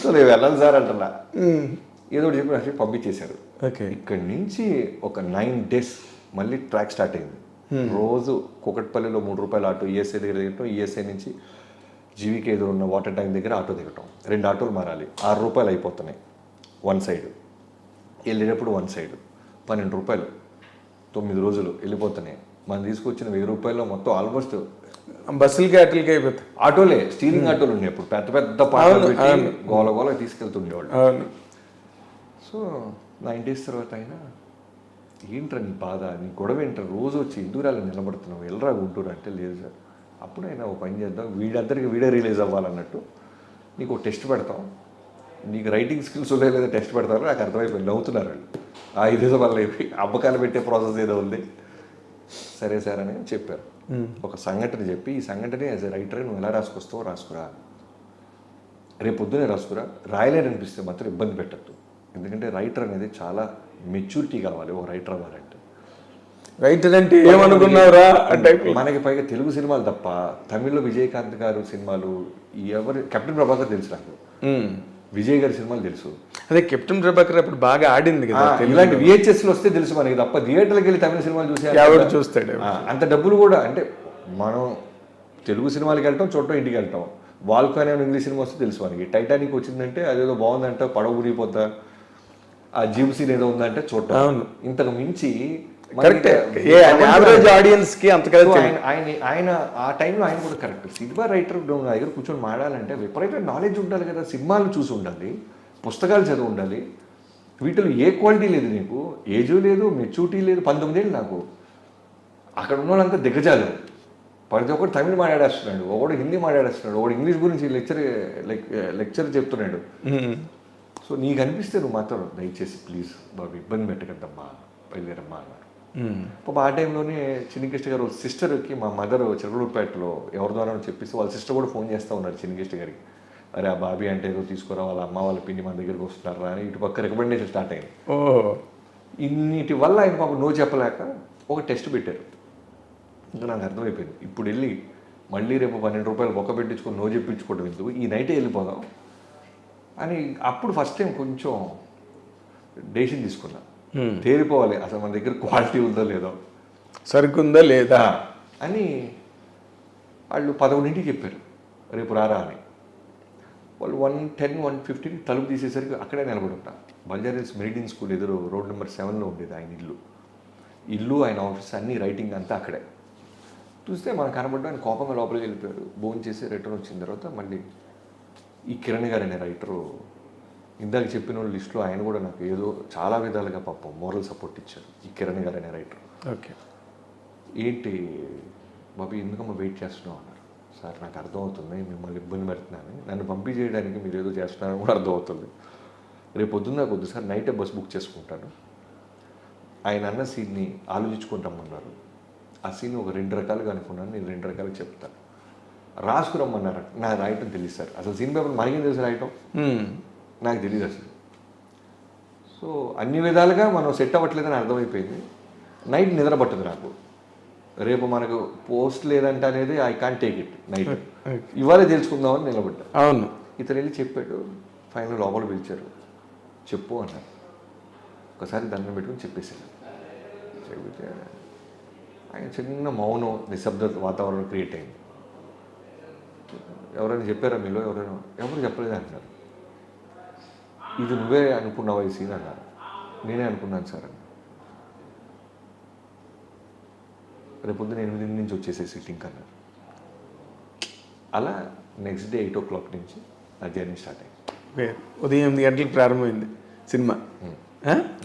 So నేను వెళ్ళాలి sir అంటున్నా. ఏదో ఒకటి చెప్పి పంపించేశారు. ఇక్కడి నుంచి ఒక 9 days మళ్ళీ ట్రాక్ స్టార్ట్ అయింది. రోజు కూకట్పల్లిలో 3 రూపాయల ఆటో ఈఎస్ఐ దగ్గర దిగటం, ఈఎస్ఐ నుంచి జీవికి ఎదురు ఉన్న వాటర్ ట్యాంక్ దగ్గర ఆటో దిగటం, 2 ఆటోలు మారాలి, 6 రూపాయలు అయిపోతున్నాయి 1 side, వెళ్ళేటప్పుడు 1 side 12 రూపాయలు, 9 రోజులు వెళ్ళిపోతున్నాయి. మనం తీసుకొచ్చిన 1000 రూపాయలు మొత్తం ఆల్మోస్ట్ బస్సులకి అట్లకి అయిపోతాయి. ఆటోలే, స్టీరింగ్ ఆటోలు ఉన్నాయి అప్పుడు, పెద్ద పెద్ద పాటలు పెట్టి గోల గోల తీసుకెళ్తుండేవాళ్ళు. సో 9 days తర్వాత అయినా ఏంట్రా నీ బాధ, నీ గొడవ ఏంట్రా, రోజు వచ్చి ఇందూరాలు నిలబడుతున్నావు, వెళ్ళరా గుంటూరు అంటే, లేదు సార్ అప్పుడైనా ఒక పని చేద్దాం, వీడందరికీ వీడే రిలీజ్ అవ్వాలన్నట్టు నీకు ఒక టెస్ట్ పెడతాం, నీకు రైటింగ్ స్కిల్స్ ఉన్నాయో లేదా టెస్ట్ పెడతారో నాకు అర్థమైపోయింది. నవ్వుతున్నారు వాళ్ళు. ఆ ఇదేదో వల్ల అమ్మకాలు పెట్టే ప్రాసెస్ ఏదో ఉంది. సరే సార్ అని చెప్పారు. ఒక సంఘటన చెప్పి, ఈ సంఘటన యాజ్ ఎ రైటర్ నువ్వు ఎలా రాసుకొస్తావో రాసుకురా, రేపు పొద్దునే రాసుకురా, రాయలేరనిపిస్తే మాత్రం ఇబ్బంది పెట్టద్దు. ఎందుకంటే రైటర్ అనేది చాలా మెచ్యూరిటీ కావాలి ఒక రైటర్ అవ్వాలంటే. రైటర్ అంటే ఏమనుకున్నారా అంటే మనకి పైగా తెలుగు సినిమాలు తప్ప తమిళ్లో విజయకాంత్ గారు సినిమాలు, ఎవరు కెప్టెన్ ప్రభాకర్ తెలుసు నాకు, విజయ్ గారి సినిమాలు తెలుసు. అదే కెప్టెన్ ప్రభాకర్ అప్పుడు బాగా ఆడింది కదా. ఇలాంటి VHSలు వస్తే తెలుసు మనకి తప్ప థియేటర్కి వెళ్ళి తమిళ సినిమాలు చూస్తాడు. అంత డబ్బులు కూడా అంటే మనం తెలుగు సినిమాలకి వెళ్ళటం, చూడటం, ఇంటికి వెళ్ళటం. వాల్కాన్ అనే ఇంగ్లీష్ సినిమా వస్తే తెలుసు మనకి. టైటానిక్ వచ్చిందంటే అదేదో బాగుందంట, పడవ ఊరిపోతా, ఆ జీవ్ సీన్ ఏదో ఉందంటే చూడటం. ఇంతకు మించి ఆడియన్స్ కి ఆయన ఆ టైంలో ఆయన కూడా కరెక్ట్. సినిమా రైటర్ నా దగ్గర కూర్చొని మాడాలంటే విపరీతమైన నాలెడ్జ్ ఉండాలి కదా. సినిమాలు చూసి ఉండాలి, పుస్తకాలు చదివి ఉండాలి. వీటిలో ఏ క్వాలిటీ లేదు, నీకు ఏజు లేదు, మెచ్యూరిటీ లేదు. 19 ఏళ్ళు నాకు. అక్కడ ఉన్న వాళ్ళంతా దిగజాలు. ప్రతి ఒక్కరు తమిళ్ మాట్లాడేస్తున్నాడు, ఒకడు హిందీ మాట్లాడేస్తున్నాడు, ఒకడు ఇంగ్లీష్ గురించి లెక్చర్ చెప్తున్నాడు. సో నీకు అనిపిస్తే నువ్వు మాత్రం దయచేసి ప్లీజ్ బాబు ఇబ్బంది పెట్టకద్దమ్మా, బయలుదేరమ్మా అన్నారు. ఆ టైంలోనే చిన్నకృష్ణ గారు సిస్టర్కి, మా మదర్ చిరకలూరుపేటలో ఎవరి ద్వారా చెప్పేసి వాళ్ళ సిస్టర్ కూడా ఫోన్ చేస్తూ ఉన్నారు చిన్నకృష్ణ గారికి. అరే ఆ బాబీ అంటే ఏదో తీసుకురా, వాళ్ళ అమ్మ వాళ్ళ పిండి మన దగ్గరికి వస్తున్నారా అని ఇటు పక్క రికమెండేషన్ స్టార్ట్ అయింది. ఇన్నిటి వల్ల ఆయన పాపం నో చెప్పలేక ఒక టెస్ట్ పెట్టారు. ఇంకా నాకు అర్థమైపోయింది, ఇప్పుడు వెళ్ళి మళ్ళీ రేపు 12 రూపాయలు బొక్క పెట్టించుకొని నో చెప్పించుకోవడం ఎందుకు, ఈ నైటే వెళ్ళిపోదాం అని అప్పుడు ఫస్ట్ టైం కొంచెం డెసిషన్ తీసుకున్నా. తేలిపోవాలి అసలు మన దగ్గర క్వాలిటీ ఉందో లేదో, సరుకుందా లేదా అని. వాళ్ళు 11ంటికి చెప్పారు రేపు రారా అని. వాళ్ళు 110, 1:50 తలుపు తీసేసరికి అక్కడే నిలబడి ఉంటా. బంజారాహిల్స్ మెరిడియన్ స్కూల్ ఎదురు రోడ్ నెంబర్ 7లో ఉండేది ఆయన ఇల్లు, ఆయన ఆఫీస్, అన్ని రైటింగ్ అంతా అక్కడే. చూస్తే మనం కనబడ్డా ఆయన కోపంగా లోపలికి వెళ్ళిపోయారు. భోజనం చేసి రిటర్న్ వచ్చిన తర్వాత మళ్ళీ ఈ కిరణ్ గారు అనే రైటరు, ఇందాక చెప్పిన వాళ్ళ లిస్టులో ఆయన కూడా నాకు ఏదో చాలా విధాలుగా పాపం మోరల్ సపోర్ట్ ఇచ్చారు. ఈ కిరణ్ గారు అనే రైటర్. ఓకే ఏంటి బాబు ఎందుకమ్మా వెయిట్ చేస్తున్నావు అన్నారు. సార్ నాకు అర్థమవుతుంది మిమ్మల్ని ఇబ్బంది పెడుతున్నాను, నన్ను పంపించేయడానికి మీరు ఏదో చేస్తున్నారని కూడా అర్థమవుతుంది. రేపు పొద్దున్న నాకు వద్దు సార్, నైటే బస్ బుక్ చేసుకుంటాను. ఆయన అన్న సీన్ని ఆలోచించుకుంటామన్నారు. ఆ సీన్ ఒక 2 రకాలుగా అనుకున్నాను, నేను 2 రకాలుగా చెప్తాను. రాసుకురమ్మన్నారు. నాకు రాయటం తెలియదు సార్, అసలు సీన్ పేపర్ మనకేం తెలుసు రాయటం, నాకు తెలియదు అసలు. సో అన్ని విధాలుగా మనం సెట్ అవ్వట్లేదని అర్థమైపోయింది. నైట్ నిద్ర పట్టదు నాకు. రేపు మనకు పోస్ట్ లేదంట అనేది I can't take it. Night ఇవాళ తెలుసుకుందామని నిలబడ్డా. అవును, ఇతను వెళ్ళి చెప్పాడు. ఫైనల్ లోపల పిలిచారు, చెప్పు అన్నారు. ఒకసారి దండం పెట్టుకుని చెప్పేసాను. చెబితే ఆయన చిన్న మౌనం, నిశ్శబ్ద వాతావరణం క్రియేట్ అయింది. ఎవరైనా చెప్పారా మీలో, ఎవరు చెప్పలేదు అంటున్నారు. ఇది నువ్వే అనుకున్నావా ఈ సీన్ అన్నారు. నేనే అనుకున్నాను సార్ అన్న. రేపు పొద్దున 8 నుంచి వచ్చేసే సిట్టింగ్ అన్నారు. అలా నెక్స్ట్ డే 8 o'clock నుంచి నా జర్నీ స్టార్ట్ అయింది. ఉదయం 8 గంటలకు ప్రారంభమైంది సినిమా.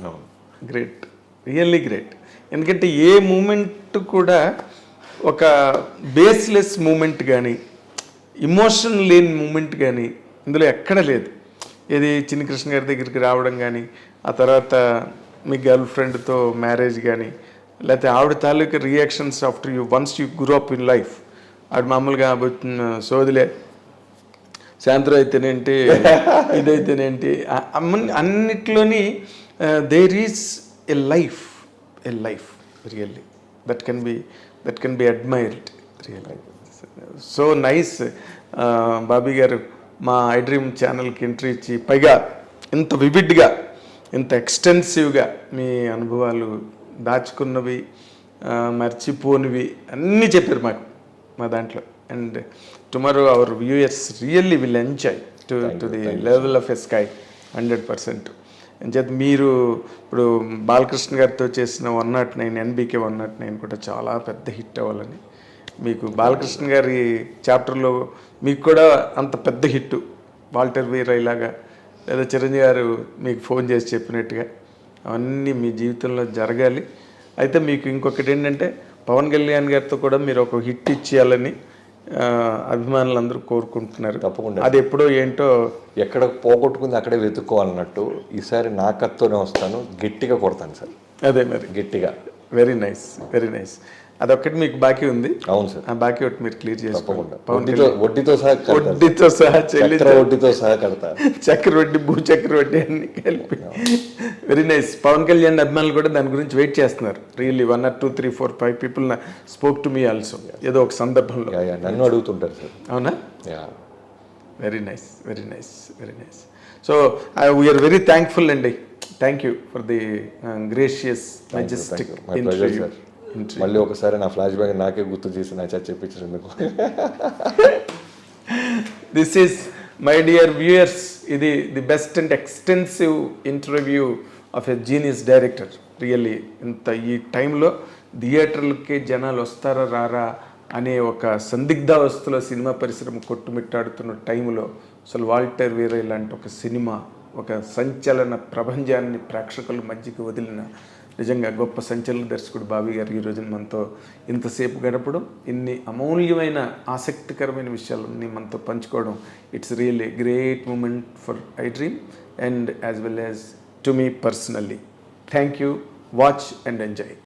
అవును, గ్రేట్, రియల్లీ గ్రేట్. ఎందుకంటే ఏ మూమెంట్ కూడా ఒక బేస్లెస్ మూమెంట్ కానీ, ఇమోషన్ లేని మూమెంట్ కానీ ఇందులో ఎక్కడ లేదు. ఇది చిన్ని కృష్ణ గారి దగ్గరికి రావడం కానీ, ఆ తర్వాత మీ గర్ల్ ఫ్రెండ్తో మ్యారేజ్ కానీ, లేకపోతే ఆవిడ తాలూకా reactions after you once you grow up in life. ఆవిడ మామూలుగా సోదిలే, సాయంత్రం అయితేనేంటి, ఇదైతేనేంటి, అన్నిట్లోని there is a life really that can be admired really. So nice Bobby గారు, మా ఐ డ్రీమ్ ఛానల్కి ఎంట్రీ ఇచ్చి పైగా ఇంత వివిడ్గా ఇంత ఎక్స్టెన్సివ్గా మీ అనుభవాలు దాచుకున్నవి మర్చిపోనివి అన్నీ చెప్పారు మా దాంట్లో. And tomorrow our viewers really will enjoy to the level of a sky 100%. అంచేత మీరు ఇప్పుడు బాలకృష్ణ గారితో చేసిన 109 NBK 109 కూడా చాలా పెద్ద హిట్ అవ్వాలని, మీకు బాలకృష్ణ గారి చాప్టర్లో మీకు కూడా అంత పెద్ద హిట్ వాల్టర్ వీరయ్య లాగా లేదా చిరంజీవి గారు మీకు ఫోన్ చేసి చెప్పినట్టుగా అవన్నీ మీ జీవితంలో జరగాలి. అయితే మీకు ఇంకొకటి ఏంటంటే పవన్ కళ్యాణ్ గారితో కూడా మీరు ఒక హిట్ ఇచ్చేయాలని అభిమానులందరూ కోరుకుంటున్నారు. తప్పకుండా. అది ఎప్పుడో ఏంటో ఎక్కడ పోగొట్టుకుంది అక్కడే వెతుక్కోవాలన్నట్టు ఈసారి నా కత్తోనే వస్తాను, గట్టిగా కొడతాను సార్. అదే మరి గట్టిగా. Very nice, very nice. అదొక్కటి మీకు బాకీ ఉంది. అవును సార్. ఆ బాకీ ఒకటి మీరు క్లియర్ చేసుకోండి. వడ్డీతో సహా వడ్డీతో సహా వడ్డీతో సహా కడతా. చక్రవడ్డీ భూచక్రవడ్డీ అన్ని కలిపి. Very nice. పవన్ కళ్యాణ్ అభిమానులు కూడా దాని గురించి వెయిట్ చేస్తున్నారు. Really 1 or 2 3 4 5 people spoke to me also ఏదో ఒక సందర్భంలో. నన్ను అడుగుతుంటారు సార్. అవునా? Very nice, very nice, very nice. So we are very thankful అండి. Thank you for the gracious majestic interview. మళ్ళీ ఒకసారి నా ఫ్లాష్ బ్యాక్ నాకే గుర్తు చేసి నా చేత చెప్పించినందుకు. This is my dear viewers, ఇది the best and extensive interview of a genius director. Really ఇంత ఈ టైంలో థియేటర్లకి జనాలు వస్తారా రారా అనే ఒక సందిగ్ధావస్థలో సినిమా పరిశ్రమ కొట్టుమిట్టాడుతున్న టైంలో అసలు వాల్టర్ వీరయ్య లాంటి ఒక సినిమా ఒక సంచలన ప్రపంచాన్ని ప్రేక్షకుల మధ్యకి వదిలిన నిజంగా గొప్ప సంచలన దర్శకుడు బాబీ గారు ఈ రోజున మనతో ఇంతసేపు గడపడం, ఇన్ని అమూల్యమైన ఆసక్తికరమైన విషయాలన్నీ మనతో పంచుకోవడం, it's really great moment for iDream and as well as to me personally. Thank you. Watch and enjoy.